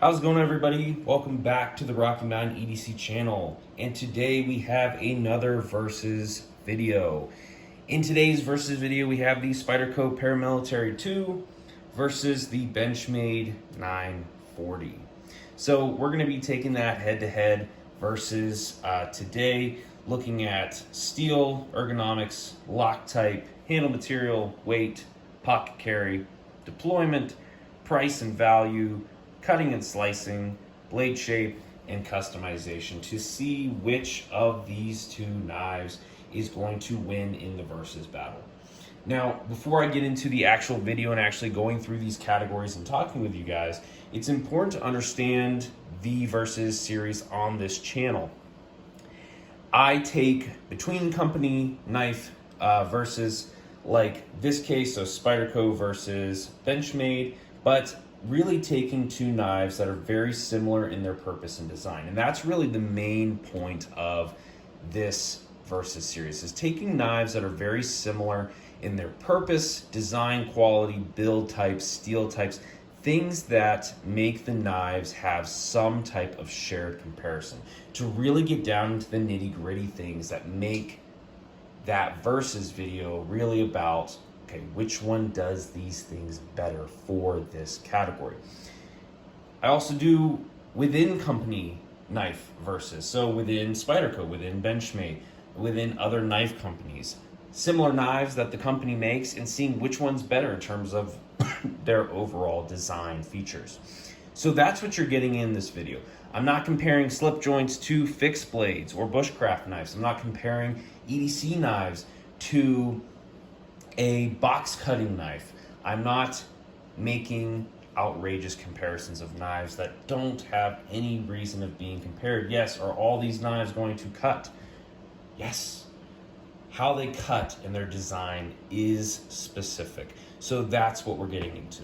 How's it going, everybody? Welcome back to the Rocky Mountain EDC channel. And today we have another versus video. In today's versus video, we have the Spyderco PM2 versus the Benchmade 940. So we're going to be taking that head-to-head versus today, looking at steel, ergonomics, lock type, handle material, weight, pocket carry, deployment, price and value, cutting and slicing, blade shape, and customization to see which of these two knives is going to win in the versus battle. Now, before I get into the actual video and actually going through these categories and talking with you guys, it's important to understand the versus series on this channel. I take between company knife versus, like this case, so Spyderco versus Benchmade, but really taking two knives that are very similar in their purpose and design. And that's really the main point of this versus series, is taking knives that are very similar in their purpose, design, quality, build types, steel types, things that make the knives have some type of shared comparison, to really get down into the nitty-gritty things that make that versus video really about, okay, which one does these things better for this category. I also do within company knife versus, so within Spyderco, within Benchmade, within other knife companies, similar knives that the company makes, and seeing which one's better in terms of their overall design features. So that's what you're getting in this video. I'm not comparing slip joints to fixed blades or bushcraft knives. I'm not comparing EDC knives to a box cutting knife. I'm not making outrageous comparisons of knives that don't have any reason of being compared. Yes, are all these knives going to cut? Yes. How they cut and their design is specific. So that's what we're getting into.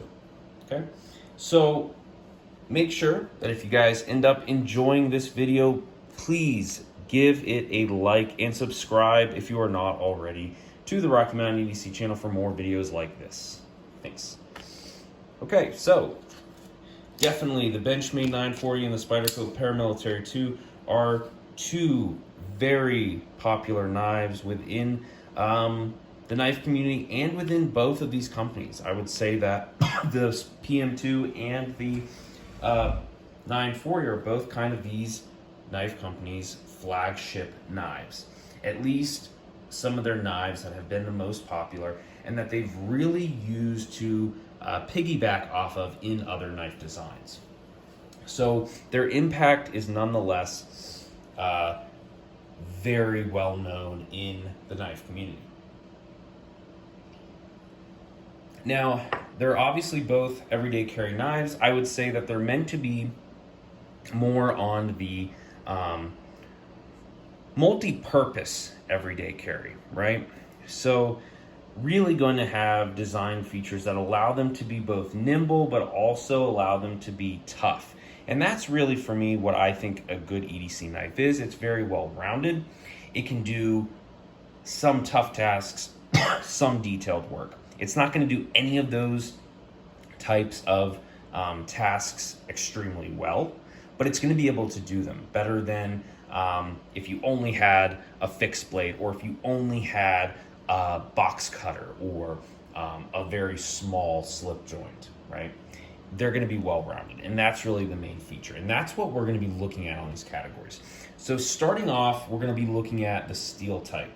Okay? So make sure that if you guys end up enjoying this video, please give it a like and subscribe if you are not already to the Rocky Mountain EDC channel for more videos like this. Thanks. Okay, so definitely the Benchmade 940 and the Spyderco PM2 are two very popular knives within the knife community and within both of these companies. I would say that the PM2 and the 940 are both kind of these knife companies' flagship knives. At least some of their knives that have been the most popular and that they've really used to piggyback off of in other knife designs. So their impact is nonetheless very well known in the knife community. Now, they're obviously both everyday carry knives. I would say that they're meant to be more on the multi-purpose everyday carry, right? So really going to have design features that allow them to be both nimble, but also allow them to be tough. And that's really, for me, what I think a good EDC knife is. It's very well-rounded. It can do some tough tasks, some detailed work. It's not going to do any of those types of tasks extremely well, but it's going to be able to do them better than if you only had a fixed blade, or if you only had a box cutter, or a very small slip joint, right? They're going to be well-rounded, and that's really the main feature, and that's what we're going to be looking at on these categories. So starting off, we're going to be looking at the steel type.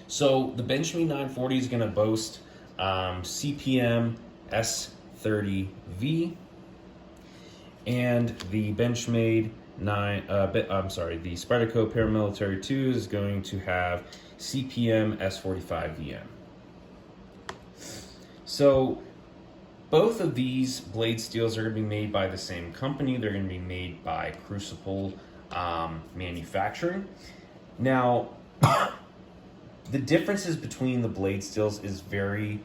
So the Benchmade 940 is going to boast CPM S30V, and the Benchmade the Spyderco PM2 is going to have CPM S45VM. So both of these blade steels are going to be made by the same company. They're going to be made by Crucible Manufacturing. Now, the differences between the blade steels is very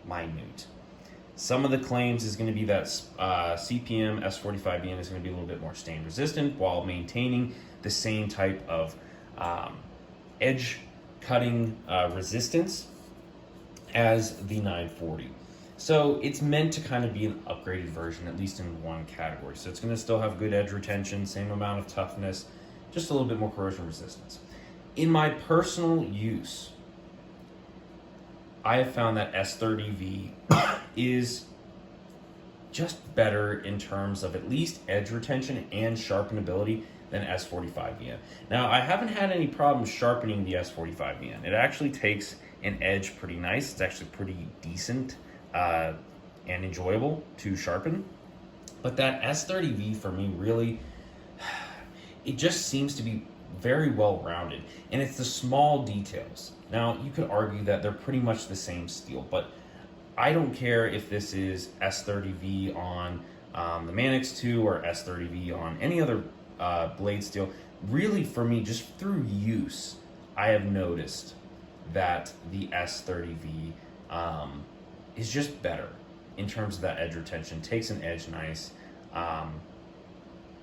minute. Some of the claims is going to be that CPM S45VM is going to be a little bit more stain resistant while maintaining the same type of edge cutting resistance as the 940. So it's meant to kind of be an upgraded version, at least in one category. So it's going to still have good edge retention, same amount of toughness, just a little bit more corrosion resistance. In my personal use, I have found that S30V is just better in terms of at least edge retention and sharpenability than S45VN. Now, I haven't had any problems sharpening the S45VN. It actually takes an edge pretty nice. It's actually pretty decent and enjoyable to sharpen. But that S30V for me really, it just seems to be very well rounded, and it's the small details. Now, you could argue that they're pretty much the same steel, but I don't care if this is S30V on the Manix 2 or S30V on any other blade steel. Really, for me, just through use, I have noticed that the S30V is just better in terms of that edge retention, takes an edge nice.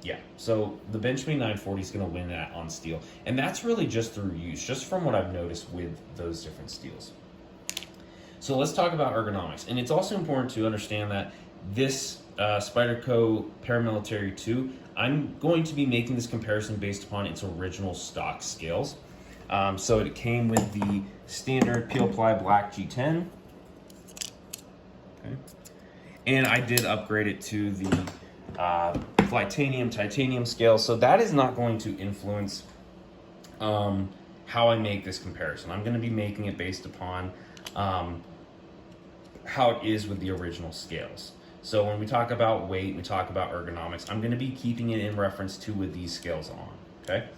Yeah, so the Benchmade 940 is going to win that on steel. And that's really just through use, just from what I've noticed with those different steels. So let's talk about ergonomics. And it's also important to understand that this Spyderco Paramilitary 2, I'm going to be making this comparison based upon its original stock scales. So it came with the standard Peel Ply Black G10. Okay. And I did upgrade it to the titanium scale, so that is not going to influence how I make this comparison. I'm going to be making it based upon how it is with the original scales. So when we talk about weight, we talk about ergonomics, I'm going to be keeping it in reference to with these scales on, okay?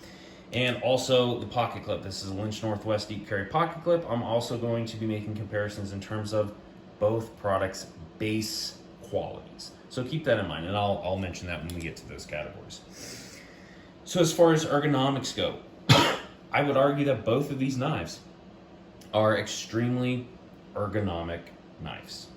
And also the pocket clip. This is a Lynch Northwest Deep Carry pocket clip. I'm also going to be making comparisons in terms of both products' base qualities. So keep that in mind, and I'll mention that when we get to those categories. So as far as ergonomics go, I would argue that both of these knives are extremely ergonomic knives.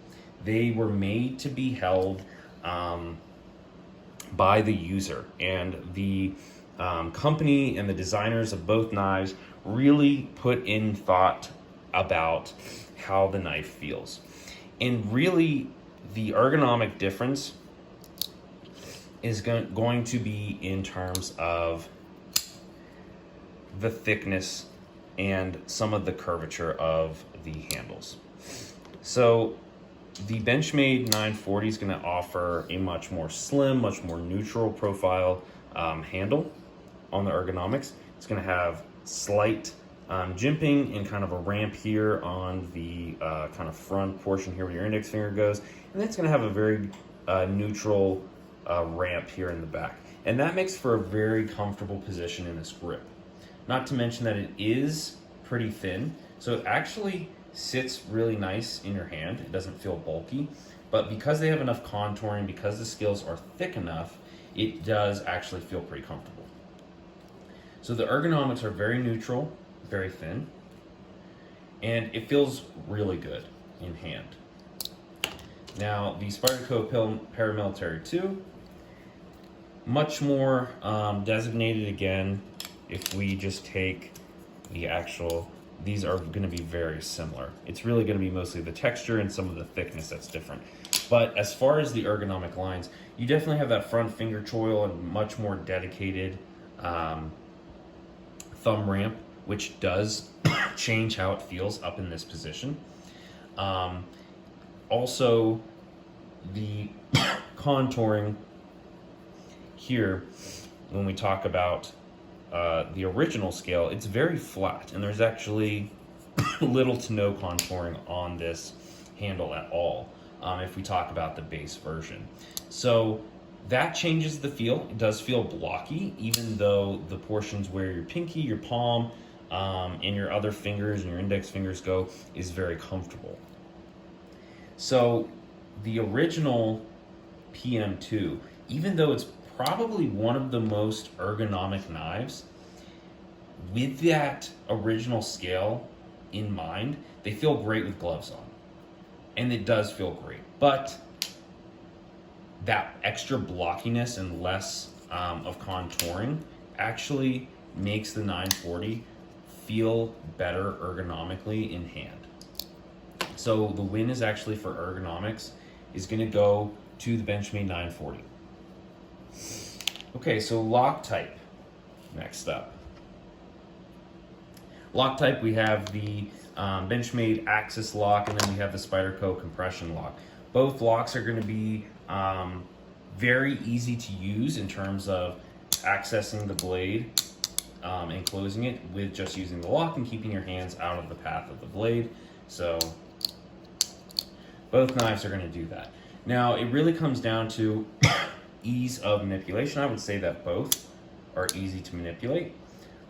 They were made to be held by the user, and the company and the designers of both knives really put in thought about how the knife feels. And really, the ergonomic difference is going to be in terms of the thickness and some of the curvature of the handles. So the Benchmade 940 is going to offer a much more slim, much more neutral profile handle on the ergonomics. It's going to have slight jimping and kind of a ramp here on the kind of front portion here where your index finger goes. And then it's going to have a very neutral ramp here in the back. And that makes for a very comfortable position in this grip. Not to mention that it is pretty thin, so it actually sits really nice in your hand. It doesn't feel bulky, but because they have enough contouring, because the scales are thick enough, it does actually feel pretty comfortable. So the ergonomics are very neutral, very thin, and it feels really good in hand. Now, the Spyderco Paramilitary 2, much more designated again. If we just take the actual, these are going to be very similar. It's really going to be mostly the texture and some of the thickness that's different. But as far as the ergonomic lines, you definitely have that front finger choil and much more dedicated thumb ramp, which does change how it feels up in this position. Also, the contouring here, when we talk about the original scale, it's very flat, and there's actually little to no contouring on this handle at all if we talk about the base version. So that changes the feel. It does feel blocky, even though the portions where your pinky, your palm, and your other fingers and your index fingers go is very comfortable. So the original PM2, even though it's probably one of the most ergonomic knives, with that original scale in mind, they feel great with gloves on. And it does feel great. But that extra blockiness and less of contouring actually makes the 940 feel better ergonomically in hand. So the win is actually for ergonomics is going to go to the Benchmade 940. Okay, so lock type. Next up. Lock type, we have the Benchmade Axis lock, and then we have the Spyderco compression lock. Both locks are going to be very easy to use in terms of accessing the blade and closing it with just using the lock and keeping your hands out of the path of the blade. So both knives are going to do that. Now it really comes down to ease of manipulation. I would say that both are easy to manipulate.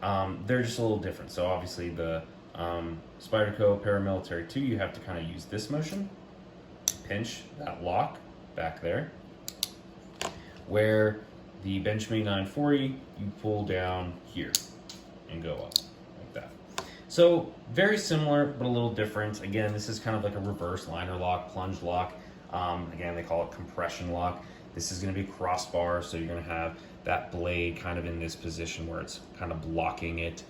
They're just a little different. So obviously the Spyderco Paramilitary 2, you have to kind of use this motion, pinch that lock back there, where the Benchmade 940, you pull down here and go up like that. So very similar, but a little different. Again, this is kind of like a reverse liner lock, plunge lock. Again, they call it compression lock. This is going to be crossbar, so you're going to have that blade kind of in this position where it's kind of blocking it.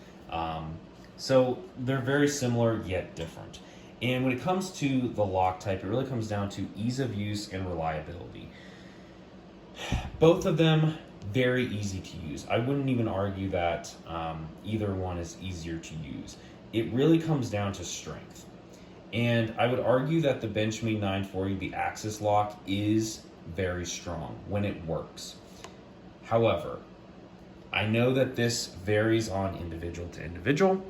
So they're very similar yet different. And when it comes to the lock type, it really comes down to ease of use and reliability. Both of them very easy to use. I wouldn't even argue that either one is easier to use. It really comes down to strength. And I would argue that the Benchmade 940, the Axis lock, is very strong when it works. However, I know that this varies on individual to individual,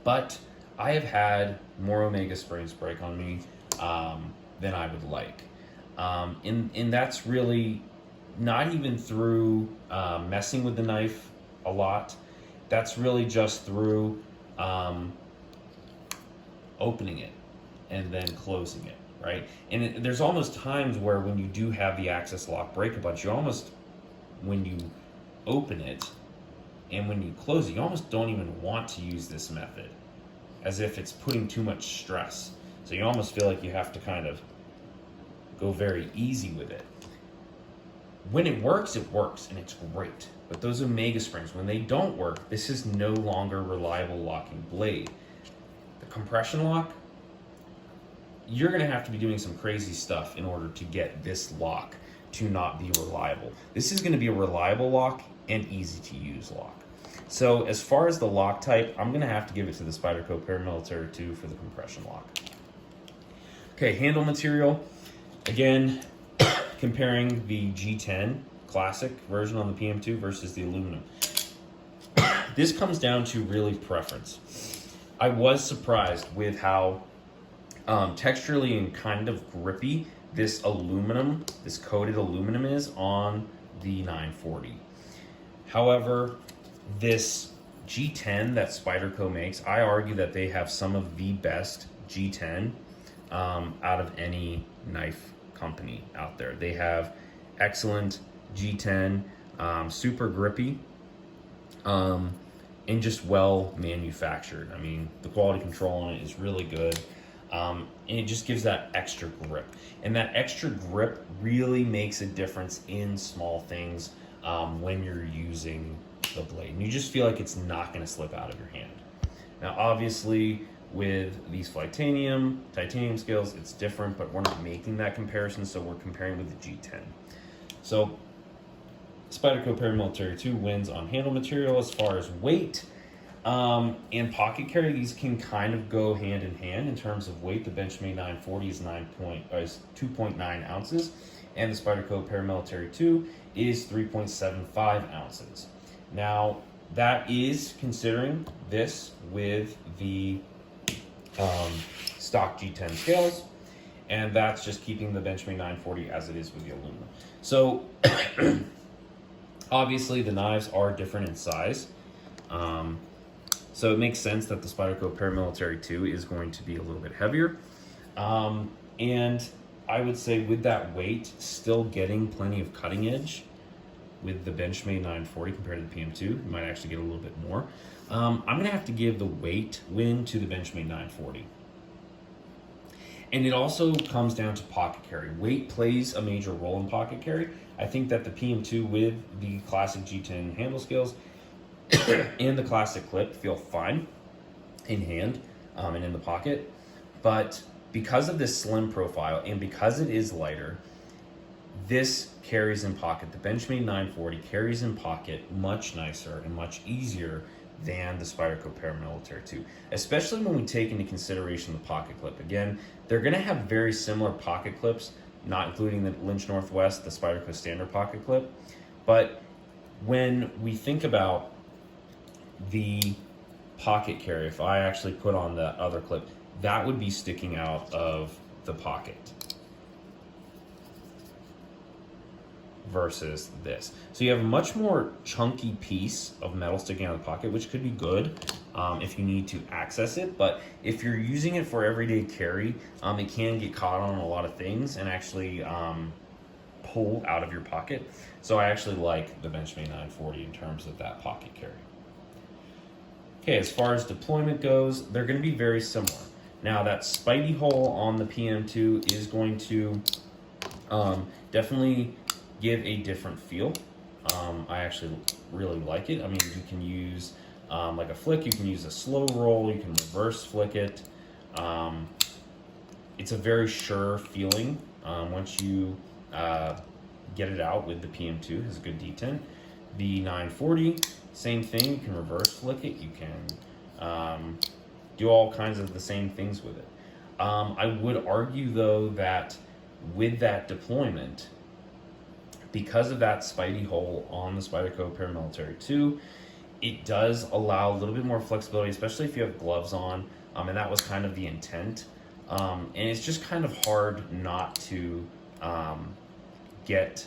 but I have had more Omega springs break on me than I would like. And that's really not even through messing with the knife a lot. That's really just through opening it and then closing it, right? And there's almost times where when you do have the Axis lock break a bunch, you almost, when you open it and when you close it, you almost don't even want to use this method, as if it's putting too much stress. So you almost feel like you have to kind of go very easy with it. When it works and it's great. But those Omega springs, when they don't work, this is no longer a reliable locking blade. The compression lock, you're gonna have to be doing some crazy stuff in order to get this lock to not be reliable. This is gonna be a reliable lock and easy to use lock. So as far as the lock type, I'm gonna have to give it to the Spyderco Paramilitary 2 for the compression lock. Okay, handle material. Again, comparing the G10 classic version on the PM2 versus the aluminum. This comes down to really preference. I was surprised with how texturally and kind of grippy this aluminum, this coated aluminum is on the 940. However, this G10 that Spyderco makes, I argue that they have some of the best G10 out of any knife company out there. They have excellent G10, super grippy, and just well manufactured. I mean, the quality control on it is really good. And it just gives that extra grip. And that extra grip really makes a difference in small things when you're using the blade. And you just feel like it's not going to slip out of your hand. Now, obviously, with these titanium scales, it's different, but we're not making that comparison, so we're comparing with the G10. So, Spyderco Paramilitary 2 wins on handle material. As far as weight and pocket carry, these can kind of go hand in hand in terms of weight. The Benchmade 940 is 2.9 ounces, and the Spyderco Paramilitary 2 is 3.75 ounces. Now, that is considering this with the stock G10 scales, and that's just keeping the Benchmade 940 as it is with the aluminum. So, obviously, the knives are different in size. So it makes sense that the Spyderco Paramilitary 2 is going to be a little bit heavier. And I would say with that weight, still getting plenty of cutting edge with the Benchmade 940 compared to the PM2. You might actually get a little bit more. I'm going to have to give the weight win to the Benchmade 940. And it also comes down to pocket carry. Weight plays a major role in pocket carry. I think that the PM2 with the classic G10 handle scales and the classic clip feel fine in hand and in the pocket. But because of this slim profile and because it is lighter, this carries in pocket. The Benchmade 940 carries in pocket much nicer and much easier than the Spyderco Paramilitary 2, especially when we take into consideration the pocket clip. Again, they're going to have very similar pocket clips, not including the Lynch Northwest, the Spyderco standard pocket clip. But when we think about the pocket carry, if I actually put on the other clip, that would be sticking out of the pocket versus this. So you have a much more chunky piece of metal sticking out of the pocket, which could be good if you need to access it. But if you're using it for everyday carry, it can get caught on a lot of things and actually pull out of your pocket. So I actually like the Benchmade 940 in terms of that pocket carry. Okay, as far as deployment goes, they're going to be very similar. Now that Spidey hole on the PM2 is going to definitely give a different feel. I actually really like it. I mean, you can use like a flick, you can use a slow roll, you can reverse flick it. It's a very sure feeling once you get it out with the PM2. It has a good detent. The 940, same thing, you can reverse flick it, you can do all kinds of the same things with it. I would argue though that with that deployment, because of that Spidey hole on the Spyderco Paramilitary 2, it does allow a little bit more flexibility, especially if you have gloves on, and that was kind of the intent. And it's just kind of hard not to get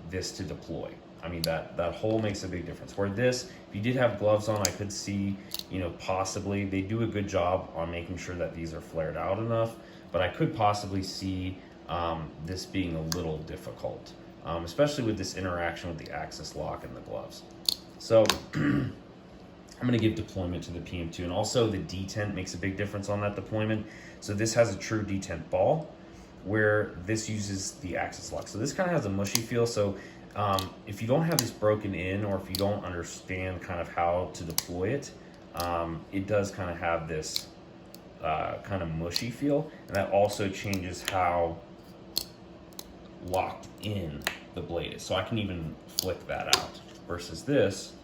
this to deploy. I mean, that hole makes a big difference. Where this, if you did have gloves on, I could see, you know, possibly, they do a good job on making sure that these are flared out enough, but I could possibly see this being a little difficult. Especially with this interaction with the access lock and the gloves. So I'm going to give deployment to the PM2, and also the detent makes a big difference on that deployment. So this has a true detent ball, where this uses the access lock. So this kind of has a mushy feel. So if you don't have this broken in, or if you don't understand kind of how to deploy it, it does kind of have this kind of mushy feel, and that also changes how locked in the blade is. So I can even flick that out versus this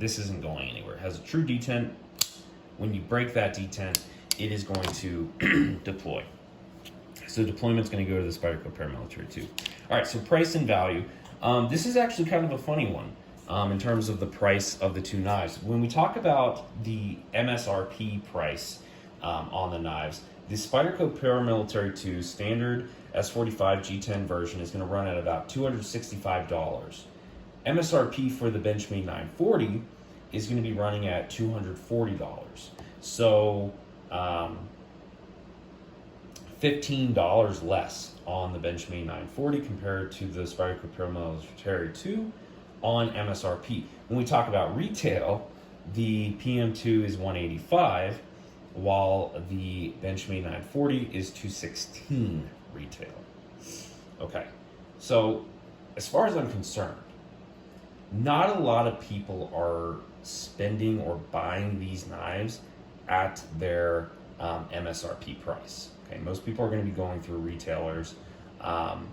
isn't going anywhere. It has a true detent. When you break that detent, it is going to deploy. So deployment's going to go to the Spyderco Paramilitary 2. All right, so price and value. This is actually kind of a funny one in terms of the price of the two knives. When we talk about the MSRP price on the knives, the Spyderco Paramilitary 2 standard S45 G10 version is going to run at about $265. MSRP for the Benchmade 940 is going to be running at $240. So $15 less on the Benchmade 940 compared to the Spyderco Paramilitary 2 on MSRP. When we talk about retail, the PM2 is $185, while the Benchmade 940 is $216 retail. Okay, so as far as I'm concerned, not a lot of people are spending or buying these knives at their MSRP price. Okay, most people are going to be going through retailers and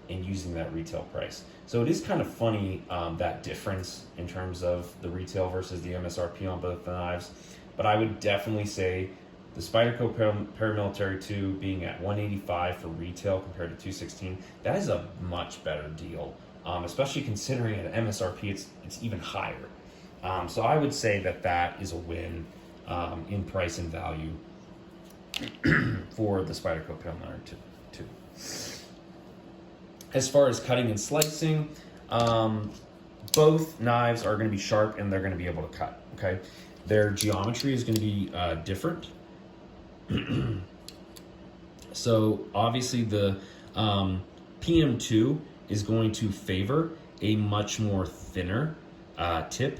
using that retail price. So it is kind of funny, that difference in terms of the retail versus the MSRP on both the knives. But I would definitely say the Spyderco Paramilitary 2 being at $185 for retail compared to $216, that is a much better deal, especially considering at MSRP it's even higher. So I would say that is a win in price and value for the Spyderco Paramilitary 2. As far as cutting and slicing, both knives are going to be sharp and they're going to be able to cut. Okay, their geometry is going to be different. So obviously the PM2 is going to favor a much more thinner tip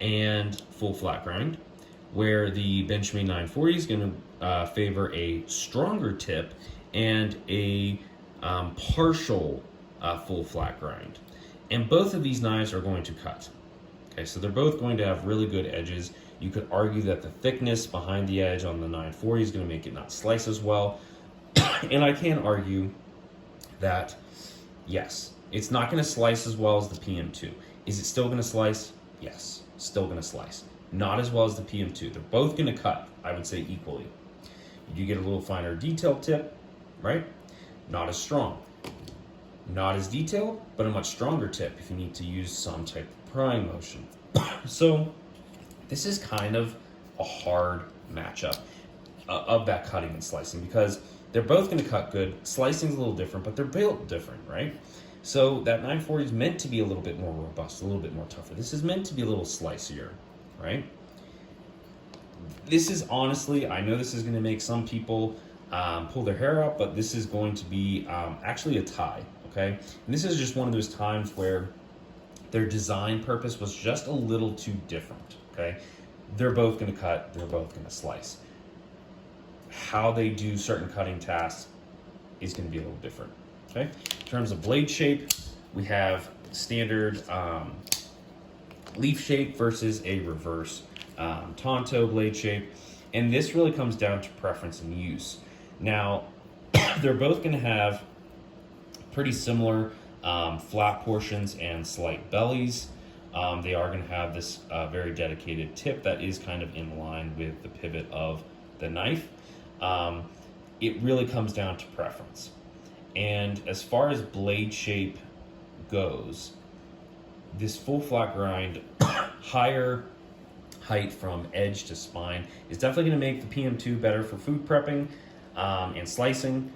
and full flat grind, where the Benchmade 940 is going to favor a stronger tip and a partial full flat grind. And both of these knives are going to cut. Okay, so they're both going to have really good edges. You could argue that the thickness behind the edge on the 940 is going to make it not slice as well. And I can argue that, yes, it's not going to slice as well as the PM2. Is it still going to slice? Yes, still going to slice. Not as well as the PM2. They're both going to cut, I would say, equally. You do get a little finer detail tip, right? Not as strong. Not as detailed, but a much stronger tip if you need to use some type of prying motion. So this is kind of a hard matchup of that cutting and slicing, because they're both going to cut good. Slicing's a little different, but they're built different, right? So that 940 is meant to be a little bit more robust, a little bit more tougher. This is meant to be a little slicier, right? This is honestly, I know this is going to make some people pull their hair out, but this is going to be actually a tie, okay? And this is just one of those times where their design purpose was just a little too different, okay? They're both going to cut, they're both going to slice. How they do certain cutting tasks is going to be a little different, okay? In terms of blade shape, we have standard leaf shape versus a reverse Tonto blade shape, and this really comes down to preference and use. Now, they're both going to have pretty similar flat portions and slight bellies. They are going to have this very dedicated tip that is kind of in line with the pivot of the knife. It really comes down to preference. And as far as blade shape goes, this full flat grind, higher height from edge to spine, is definitely going to make the PM2 better for food prepping and slicing.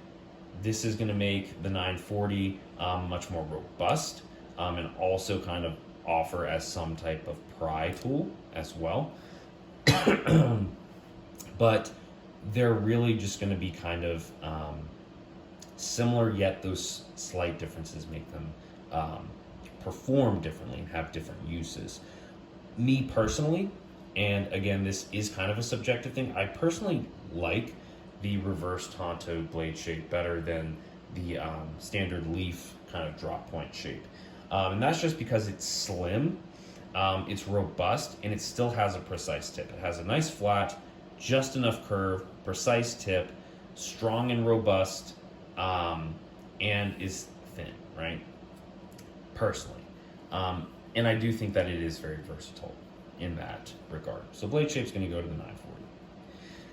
This is going to make the 940 much more robust and also kind of offer as some type of pry tool as well. But they're really just going to be kind of similar, yet those slight differences make them perform differently and have different uses. Me personally, and again, this is kind of a subjective thing, I personally like the reverse Tonto blade shape better than the standard leaf kind of drop point shape. And that's just because it's slim, it's robust, and it still has a precise tip. It has a nice flat, just enough curve, precise tip, strong and robust, and is thin, right? Personally. And I do think that it is very versatile in that regard. So blade shape's going to go to the 940.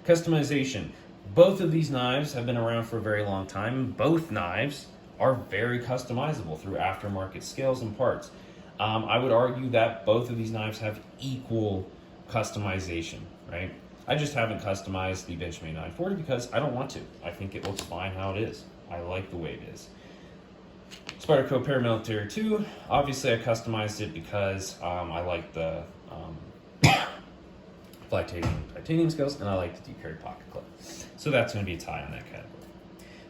Customization. Both of these knives have been around for a very long time. Both knives are very customizable through aftermarket scales and parts. I would argue that both of these knives have equal customization, right? I just haven't customized the Benchmade 940 because I don't want to. I think it looks fine how it is. I like the way it is. Spyderco PM2, obviously I customized it because I like the titanium scales, and I like the deep carry pocket clip. So that's going to be a tie in that category.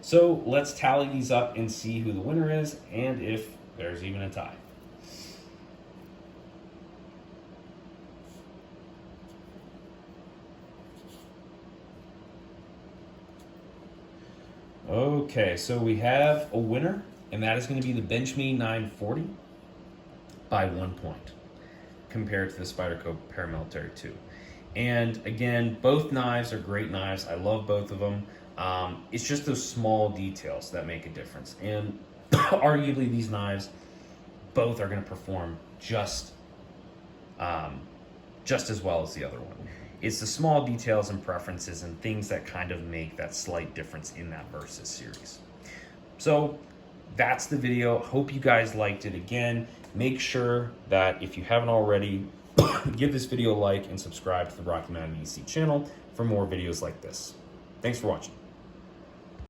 So let's tally these up and see who the winner is and if there's even a tie. Okay, so we have a winner, and that is going to be the Benchmade 940 by 1 point compared to the Spyderco PM2. And again, both knives are great knives. I love both of them. It's just those small details that make a difference. And arguably these knives, both are going to perform just as well as the other one. It's the small details and preferences and things that kind of make that slight difference in that Versus series. So that's the video. Hope you guys liked it. Again, make sure that if you haven't already, give this video a like and subscribe to the Rocky Mountain EDC channel for more videos like this. Thanks for watching.